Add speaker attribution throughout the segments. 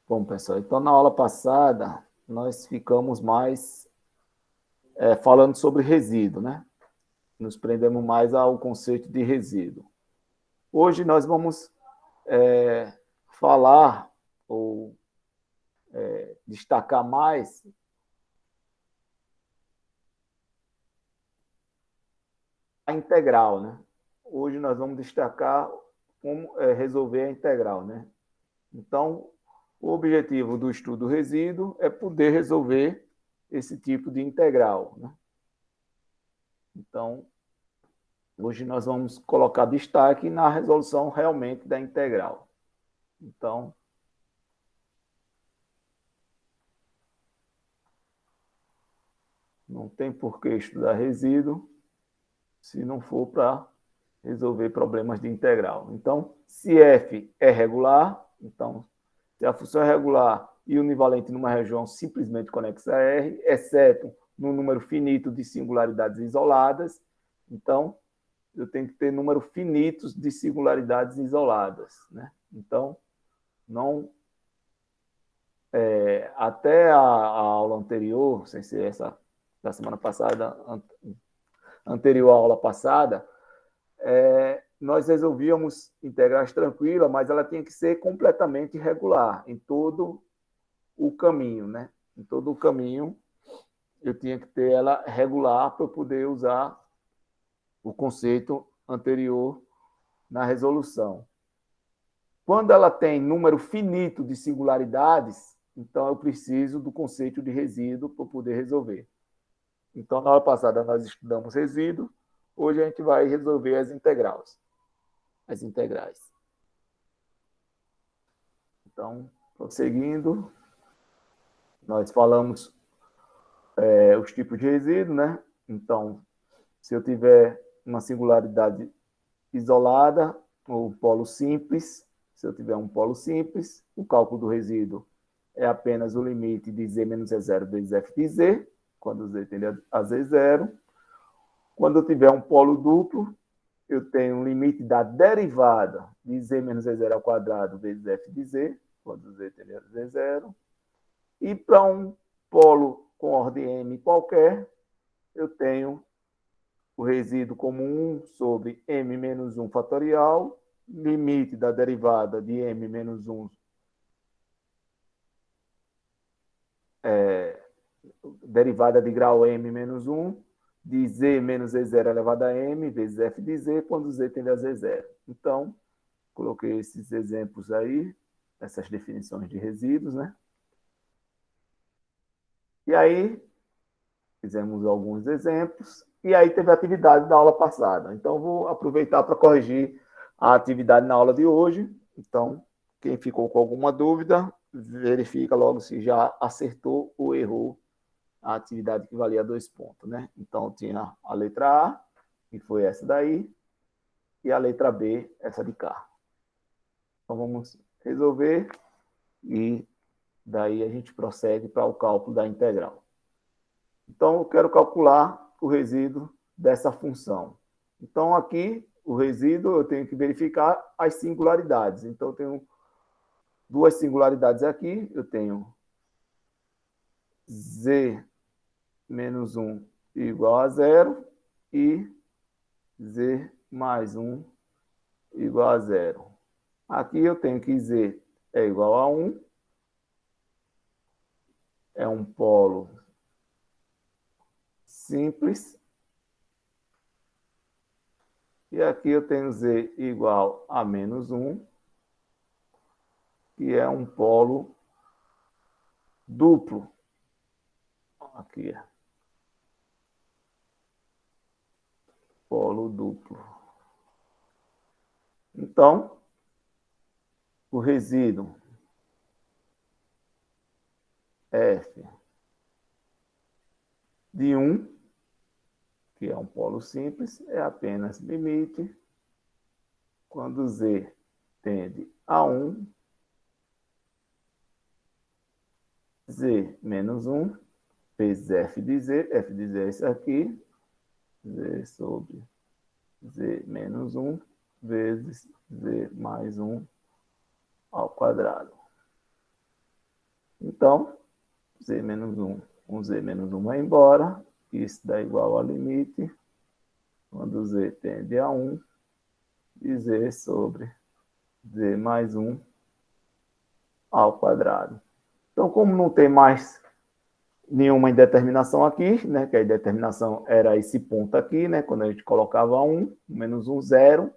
Speaker 1: Bom, pessoal, então na aula passada nós ficamos mais falando sobre resíduo, né? Nos prendemos mais ao conceito de resíduo. Hoje nós vamos falar ou destacar mais a integral, né? Hoje nós vamos destacar como resolver a integral, né? Então, o objetivo do estudo do resíduo é poder resolver esse tipo de integral, né? Então, hoje nós vamos colocar destaque na resolução realmente da integral. Então, não tem por que estudar resíduo se não for para resolver problemas de integral. Então, se f é regular, então, se a função é regular e univalente numa região simplesmente conexa a R, exceto no número finito de singularidades isoladas, então, eu tenho que ter número finitos de singularidades isoladas, né? Então, não até a aula anterior, sem ser essa da semana passada, anterior à aula passada, nós resolvíamos integrais tranquilas, mas ela tinha que ser completamente regular em todo o caminho, né? Em todo o caminho, eu tinha que ter ela regular para eu poder usar o conceito anterior na resolução. Quando ela tem número finito de singularidades, então eu preciso do conceito de resíduo para poder resolver. Então, na aula passada nós estudamos resíduo, hoje a gente vai resolver as integrais. As integrais. Então, prosseguindo, nós falamos os tipos de resíduo, né? Então, se eu tiver uma singularidade isolada, ou polo simples, se eu tiver um polo simples, o cálculo do resíduo é apenas o limite de z menos E0 vezes f de z, quando z tende a z0. Quando eu tiver um polo duplo, eu tenho um limite da derivada de z menos E0 ao quadrado vezes f de z, quando z tende a z0. E para um polo com ordem m qualquer, eu tenho o resíduo como 1 sobre m menos 1 fatorial, limite da derivada de m menos 1, derivada de grau m menos 1, de z menos E0 elevado a m, vezes f de z, quando z tende a z0. Então, coloquei esses exemplos aí, essas definições de resíduos, né? E aí, fizemos alguns exemplos, e aí teve a atividade da aula passada. Então, vou aproveitar para corrigir a atividade na aula de hoje. Então, quem ficou com alguma dúvida, verifica logo se já acertou ou errou a atividade que valia 2 pontos, né? Então, tinha a letra A, que foi essa daí, e a letra B, essa de cá. Então, vamos resolver e daí a gente prossegue para o cálculo da integral. Então, eu quero calcular o resíduo dessa função. Então, aqui, o resíduo, eu tenho que verificar as singularidades. Então, eu tenho duas singularidades aqui. Eu tenho z menos 1 igual a zero e z mais 1 igual a zero. Aqui eu tenho que z é igual a 1, é um polo simples. E aqui eu tenho z igual a menos 1, que é um polo duplo. Aqui, polo duplo. Então, o resíduo F de 1, que é um polo simples, é apenas limite quando Z tende a 1, Z menos 1, vezes F de Z é isso aqui, Z sobre Z menos 1, vezes Z mais 1 ao quadrado. Então, z menos 1. Um z menos 1 vai embora. Isso dá igual ao limite, quando z tende a 1, de z sobre z mais 1 ao quadrado. Então, como não tem mais nenhuma indeterminação aqui, né, que a indeterminação era esse ponto aqui, né, quando a gente colocava 1, menos 1, 0,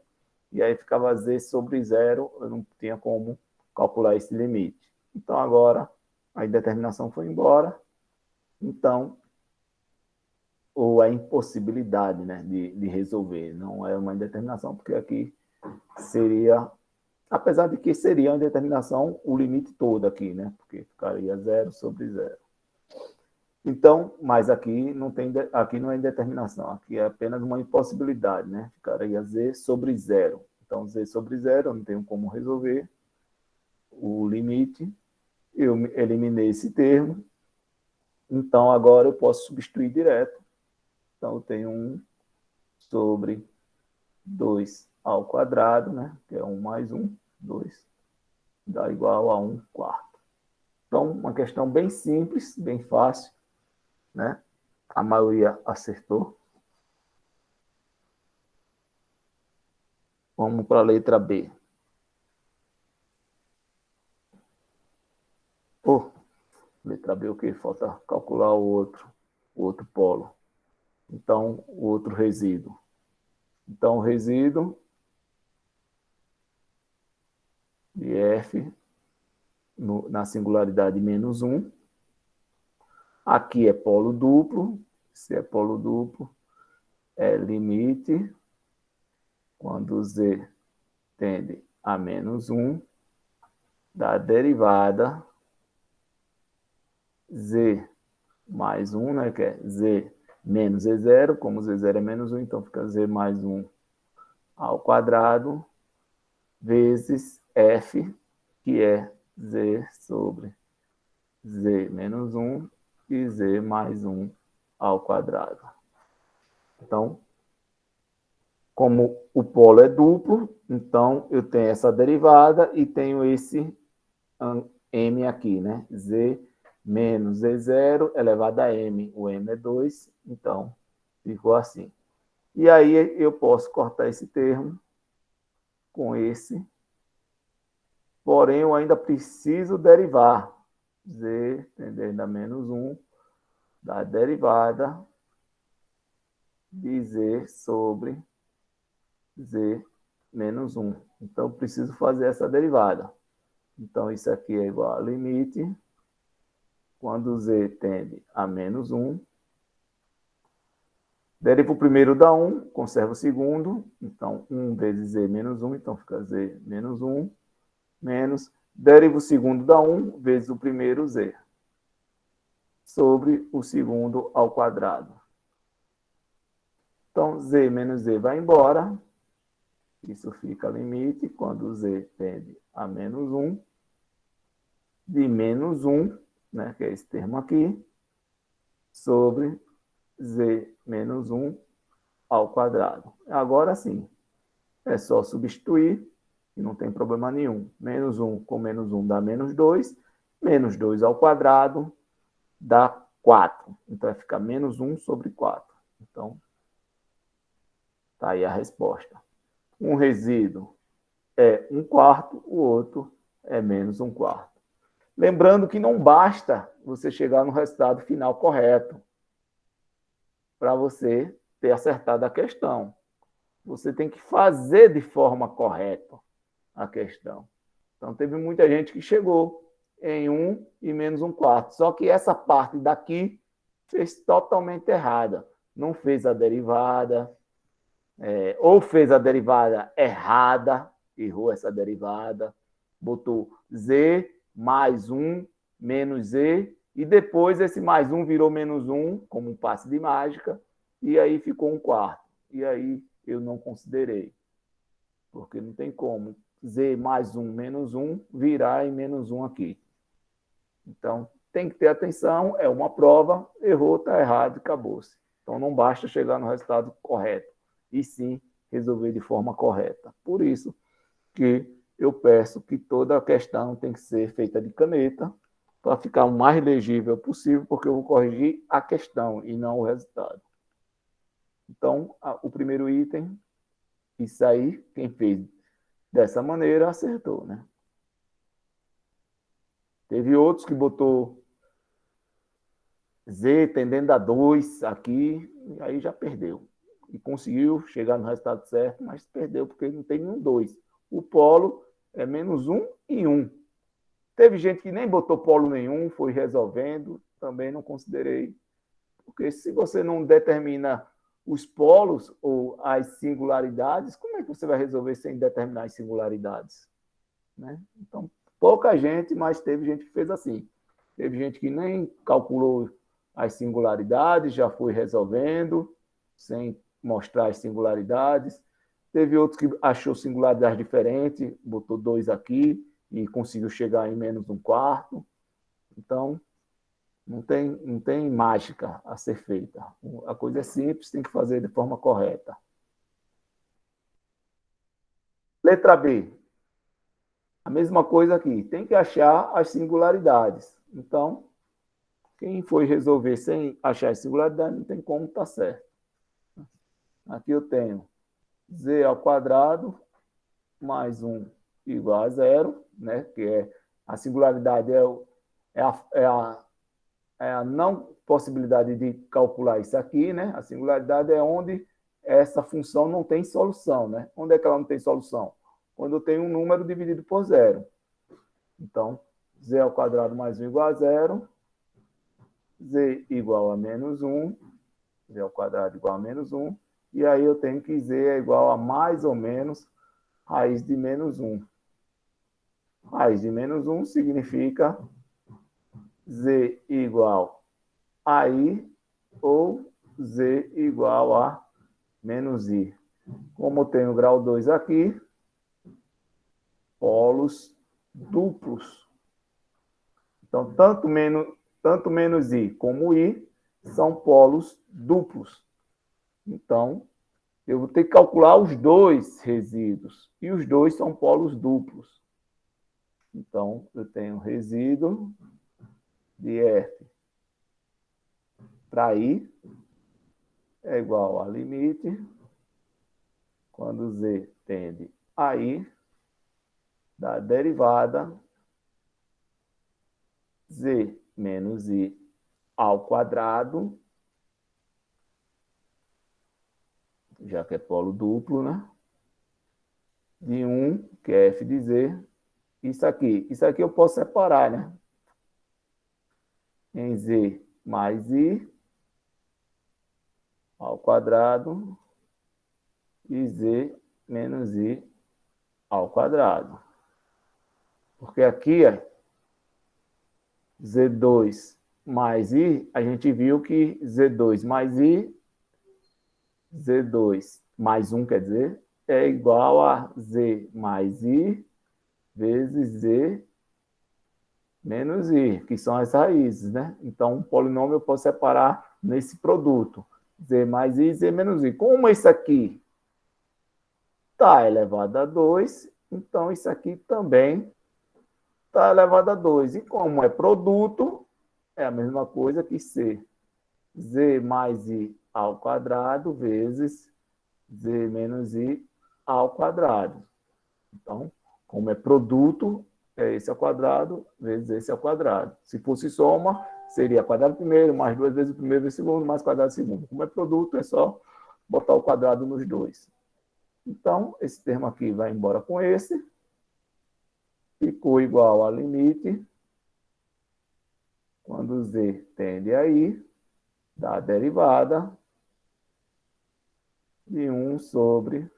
Speaker 1: e aí ficava z sobre 0, eu não tinha como calcular esse limite. Então, agora, a indeterminação foi embora, então, ou a impossibilidade, né, de resolver, não é uma indeterminação, porque aqui seria, apesar de que seria uma indeterminação o limite todo aqui, né, porque ficaria 0 sobre 0. Então, mas aqui não é indeterminação, aqui é apenas uma impossibilidade, né? Ficaria z sobre 0. Então, z sobre 0, eu não tenho como resolver o limite. Eu eliminei esse termo. Então, agora eu posso substituir direto. Então, eu tenho 1 sobre 2 ao quadrado, né? Que é 1 mais 1, 2, dá igual a 1 quarto. Então, uma questão bem simples, bem fácil, né? A maioria acertou. Vamos para a letra B. Oh, letra B o quê? Falta calcular o outro polo. Então, o outro resíduo. Então, o resíduo de F na singularidade menos 1. Aqui é polo duplo. Se é polo duplo, é limite quando z tende a menos 1 da derivada z mais 1, né, que é z menos z0, como z0 é menos 1, então fica z mais 1 ao quadrado, vezes f, que é z sobre z menos 1 e z mais 1 ao quadrado. Então, como o polo é duplo, então eu tenho essa derivada e tenho esse m aqui, né? Z menos z0 elevado a m. O m é 2, então ficou assim. E aí eu posso cortar esse termo com esse, porém eu ainda preciso derivar. Z tendendo a menos 1 da derivada de z sobre z menos 1. Então, eu preciso fazer essa derivada. Então, isso aqui é igual a limite, quando z tende a menos 1. Derivo o primeiro dá 1, conservo o segundo. Então, 1 vezes z menos 1, então fica z menos 1, menos. Derivo o segundo dá 1, vezes o primeiro z, sobre o segundo ao quadrado. Então, z menos z vai embora. Isso fica limite quando z tende a menos 1, de menos 1, né, que é esse termo aqui, sobre z menos 1 ao quadrado. Agora sim, é só substituir, e não tem problema nenhum. Menos 1 com menos 1 dá menos 2, menos 2 ao quadrado dá 4. Então, vai ficar menos 1 sobre 4. Então, está aí a resposta. Um resíduo é 1 quarto, o outro é menos 1 quarto. Lembrando que não basta você chegar no resultado final correto para você ter acertado a questão. Você tem que fazer de forma correta a questão. Então, teve muita gente que chegou em 1 e menos 1 quarto. Só que essa parte daqui fez totalmente errada. Não fez a derivada, ou fez a derivada errada, errou essa derivada, botou z mais 1 menos z, e depois esse mais 1 virou menos 1, como um passe de mágica, e aí ficou 1 quarto. E aí eu não considerei, porque não tem como z mais 1 menos 1 virar em menos 1 aqui. Então, tem que ter atenção, é uma prova, errou, está errado e acabou-se. Então, não basta chegar no resultado correto, e sim resolver de forma correta. Por isso que eu peço que toda a questão tem que ser feita de caneta, para ficar o mais legível possível, porque eu vou corrigir a questão e não o resultado. Então, o primeiro item, isso aí, quem fez dessa maneira, acertou, né? Teve outros que botou Z tendendo a 2 aqui, e aí já perdeu. E conseguiu chegar no resultado certo, mas perdeu porque não tem nenhum 2. O polo é -1 e 1. Teve gente que nem botou polo nenhum, foi resolvendo, também não considerei. Porque se você não determina os polos ou as singularidades, como é que você vai resolver sem determinar as singularidades? Né? Então, pouca gente, mas teve gente que fez assim. Teve gente que nem calculou as singularidades, já foi resolvendo, sem mostrar as singularidades. Teve outros que achou singularidades diferentes, botou 2 aqui e conseguiu chegar em -1/4. Então, não tem mágica a ser feita. A coisa é simples, tem que fazer de forma correta. Letra B. A mesma coisa aqui. Tem que achar as singularidades. Então, quem foi resolver sem achar as singularidades, não tem como estar certo. Aqui eu tenho z ao quadrado mais 1 igual a 0, né? Que a singularidade é a não possibilidade de calcular isso aqui, né? A singularidade é onde essa função não tem solução, né? Onde é que ela não tem solução? Quando eu tenho um número dividido por 0. Então, z ao quadrado mais 1 igual a 0, z igual a -1, z ao quadrado igual a -1, e aí eu tenho que z é igual a mais ou menos raiz de -1. Raiz de -1 significa z igual a i ou z igual a -i. Como eu tenho grau 2 aqui, polos duplos. Então, tanto menos i como i são polos duplos. Então, eu vou ter que calcular os dois resíduos. E os dois são polos duplos. Então, eu tenho resíduo de f para i é igual a limite, quando z tende a i, da derivada z menos i ao quadrado, já que é polo duplo, né? De 1, que é f de z. Isso aqui eu posso separar, né? Em z mais i ao quadrado e z menos i ao quadrado. Porque aqui, z2 mais i, a gente viu que z2 mais i, z2 mais 1, quer dizer, é igual a z mais i vezes z menos i, que são as raízes, né? Então, um polinômio eu posso separar nesse produto, z mais i e z menos i. Como esse aqui está elevado a 2, então isso aqui também está elevado a 2. E como é produto, é a mesma coisa que c. Z mais i ao quadrado vezes z menos i ao quadrado. Então, como é produto, é esse ao quadrado vezes esse ao quadrado. Se fosse soma, seria quadrado primeiro, mais 2 vezes o primeiro vezes o segundo, mais quadrado segundo. Como é produto, é só botar o quadrado nos dois. Então, esse termo aqui vai embora com esse. Ficou igual a limite, quando z tende a i, da derivada de 1 sobre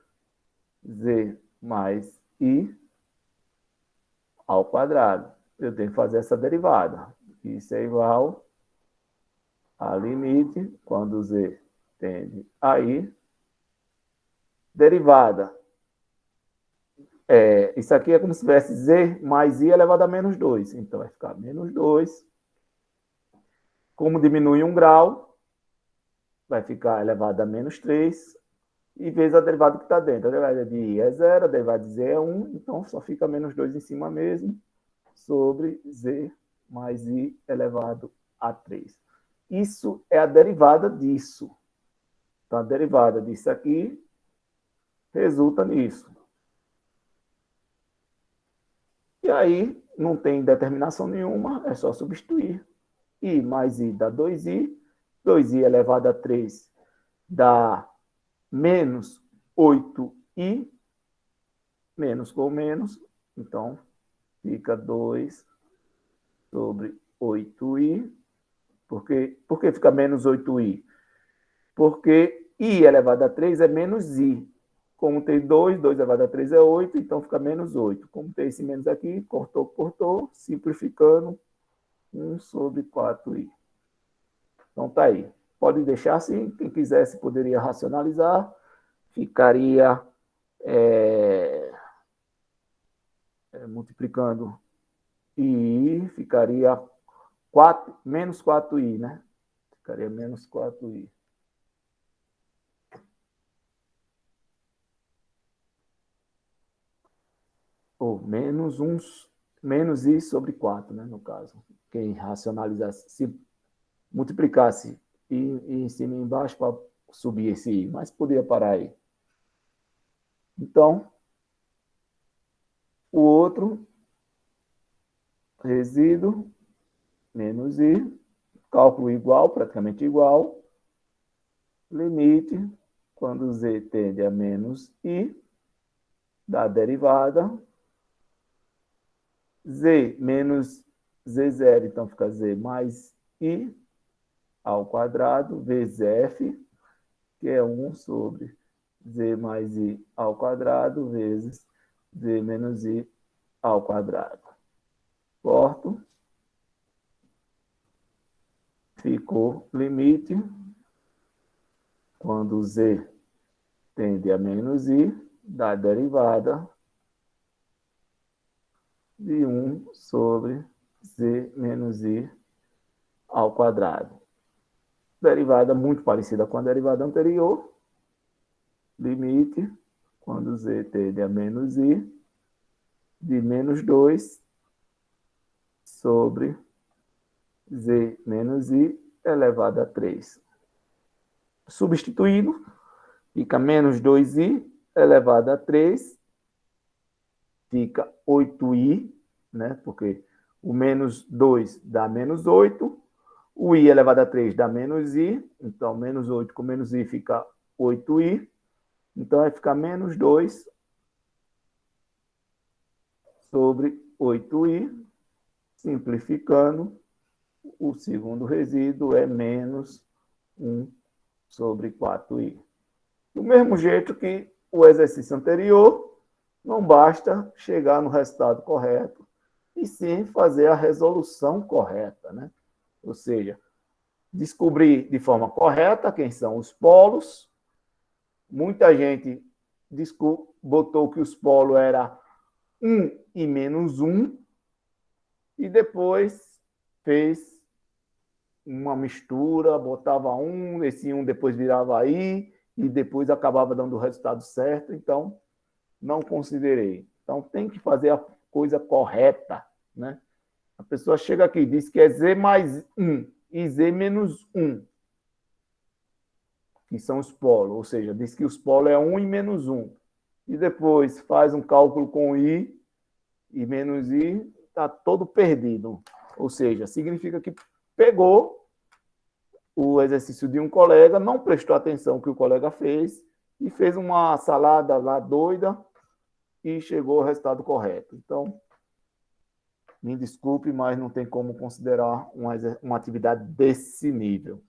Speaker 1: z mais i ao quadrado. Eu tenho que fazer essa derivada. Isso é igual a limite, quando z tende a i, derivada. Isso aqui é como se tivesse z mais i elevado a -2. Então, vai ficar -2. Como diminui 1 grau, vai ficar elevado a -3. E vezes a derivada que está dentro. A derivada de i é 0, a derivada de z é 1. Então, só fica -2 em cima mesmo, sobre z mais i elevado a 3. Isso é a derivada disso. Então, a derivada disso aqui resulta nisso. E aí, não tem determinação nenhuma, é só substituir. I mais i dá 2i. 2i elevado a 3 dá menos 8i. Menos com menos, então fica 2 sobre 8i. Por que fica menos 8i? Porque i elevado a 3 é menos i. Como tem 2 elevado a 3 é 8, então fica menos 8. Como tem esse menos aqui, cortou, simplificando, 1 sobre 4i. Então tá aí. Pode deixar assim, quem quisesse poderia racionalizar, ficaria multiplicando i, ficaria menos 4i, né? Ficaria menos 4i. Ou menos i sobre 4, né, no caso. Quem racionalizasse, se multiplicasse i em cima e embaixo para subir esse i, mas poderia parar aí. Então, o outro resíduo, menos i, cálculo igual, praticamente igual, limite, quando z tende a menos i, da derivada, z menos z0, então fica z mais i ao quadrado, vezes f, que é 1 sobre z mais i ao quadrado, vezes z menos i ao quadrado. Corto. Ficou limite, quando z tende a menos i, da derivada de 1 sobre z menos i ao quadrado. Derivada muito parecida com a derivada anterior. Limite, quando z tende a menos i, de menos 2 sobre z menos i elevado a 3. Substituindo, fica menos 2i elevado a 3, fica 8i, né? Porque o menos 2 dá menos 8, o i elevado a 3 dá menos i, então menos 8 com menos i fica 8i, então vai ficar menos 2 sobre 8i, simplificando, o segundo resíduo é menos 1 sobre 4i. Do mesmo jeito que o exercício anterior, não basta chegar no resultado correto, e sim fazer a resolução correta, né? Ou seja, descobrir de forma correta quem são os polos. Muita gente botou que os polos eram 1 e menos 1, e depois fez uma mistura, botava 1, esse 1 depois virava i, e depois acabava dando o resultado certo, então não considerei. Então tem que fazer a coisa correta, né? A pessoa chega aqui e diz que é z mais 1 e z menos 1, que são os polos, ou seja, diz que os polos é 1 e menos 1, e depois faz um cálculo com i e menos i, está todo perdido. Ou seja, significa que pegou o exercício de um colega, não prestou atenção no que o colega fez e fez uma salada lá doida e chegou ao resultado correto. Então, me desculpe, mas não tem como considerar uma atividade desse nível,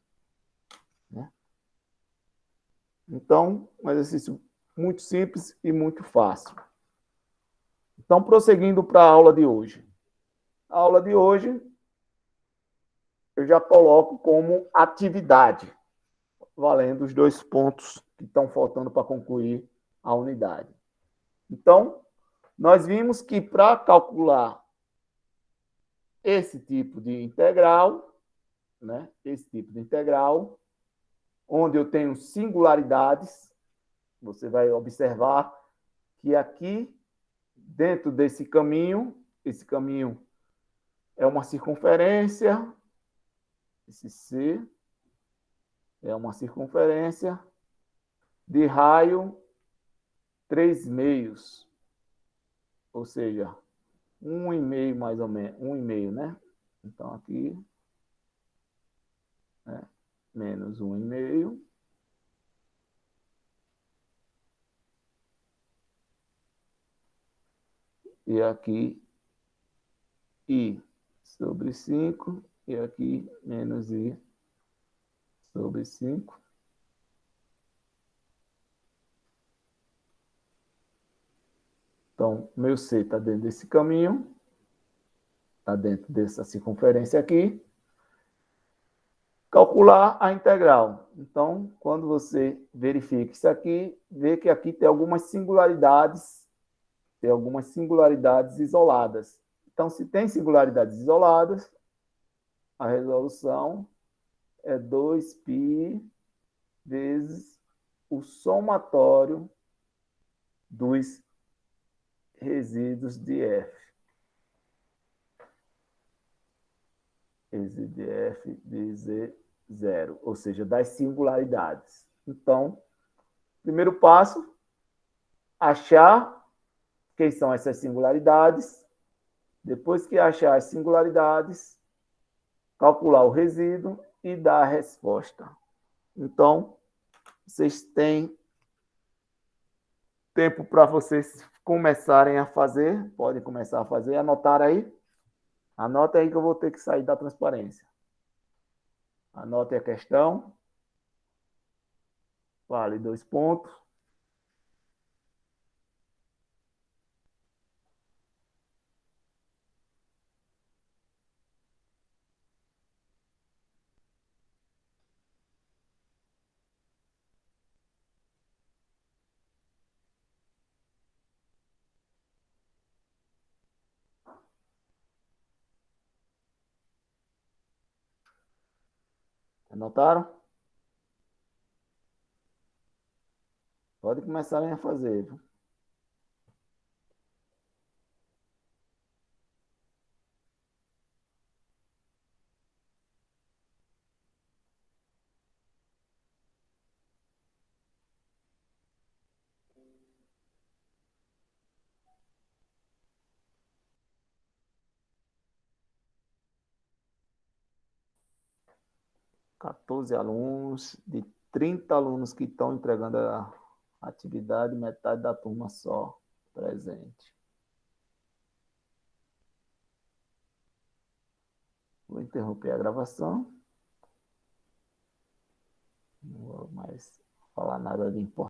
Speaker 1: né? Então, um exercício muito simples e muito fácil. Então, prosseguindo para a aula de hoje. A aula de hoje eu já coloco como atividade, valendo os 2 pontos que estão faltando para concluir a unidade. Então, nós vimos que para calcular esse tipo de integral, né? Esse tipo de integral, onde eu tenho singularidades, você vai observar que aqui, dentro desse caminho, esse caminho é uma circunferência, esse C é uma circunferência de raio 3/2, ou seja, 1,5 mais ou menos, 1,5, né? Então aqui, né? Menos 1,5. E aqui I sobre 5, e aqui menos I sobre 5. Então, meu C está dentro desse caminho, está dentro dessa circunferência aqui. Calcular a integral. Então, quando você verifica isso aqui, vê que aqui tem algumas singularidades isoladas. Então, se tem singularidades isoladas, a resolução é 2π vezes o somatório dos resíduos de F. Resíduo de F de Z0, ou seja, das singularidades. Então, primeiro passo, achar quem são essas singularidades. Depois que achar as singularidades, calcular o resíduo e dar a resposta. Então, vocês têm tempo para vocês começarem a fazer, podem começar a fazer, anotar aí. Anota aí que eu vou ter que sair da transparência. Anote a questão. Vale 2 pontos. Anotaram? Pode começarem a fazer. 14 alunos, de 30 alunos que estão entregando a atividade, metade da turma só presente. Vou interromper a gravação. Não vou mais falar nada de importante.